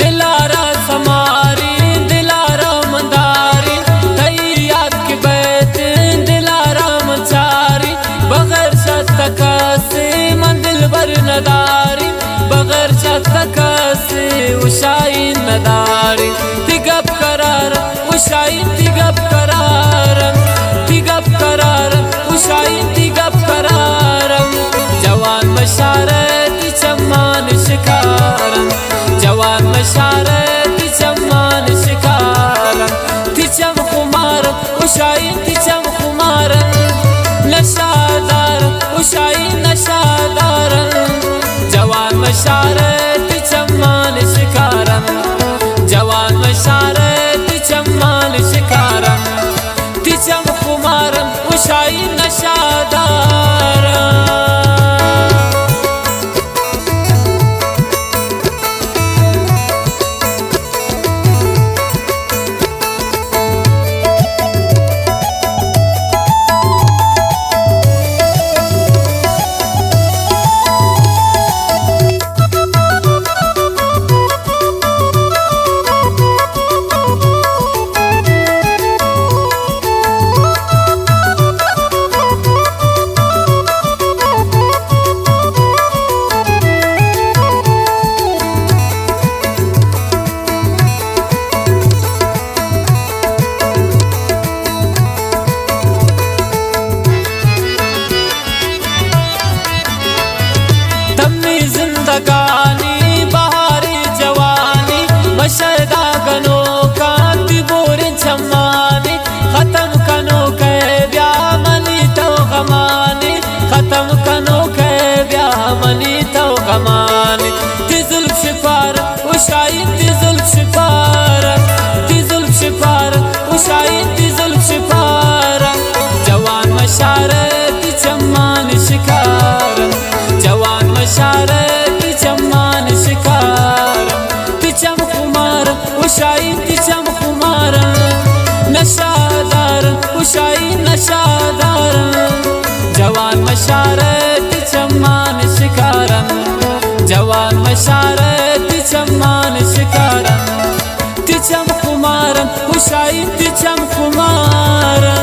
दिलारा समारी दिलारा मंदारी तैयार की बैत दिलारा मचारी बगैर शतक से मंदिल बर नदारी बगैर शतक से उशाई नदारी तिगप करार उशाई तिगप करार तिगप करार उशाई तिगप करार जवान मशारत चमान शिकारम जवान मशारती चमान शिकारम तिचम खुमारम उशाइन तिचम खुमारम नशादारम उशाइन नशादारम जवान मशारती चमान शिकारम जवान मशारती चमान शिकारम तिचम खुमारम उशाइन नशादारम जिंदगानी बहारी जवानी बशरदा गनो का तिबोर छमानी खत्म कनो के ब्यामनी तो गमानी खत्म कनो के ब्यामनी तो गमानी तिजुल शिफार उशाई तिजुल शिफार तिजुल शिफार उशाई तिजुल शिफार जवान मशारत चमान शिकार जवान मशारत चमान शिकारम तिचम खुमारम उशाइन तिचम खुमारम नशादारम उशाइन नशादारम जवान मशारत चमान शिकारम जवान मशारत चमान शिकारम तिचम खुमारम उशाइन तिचम खुमारम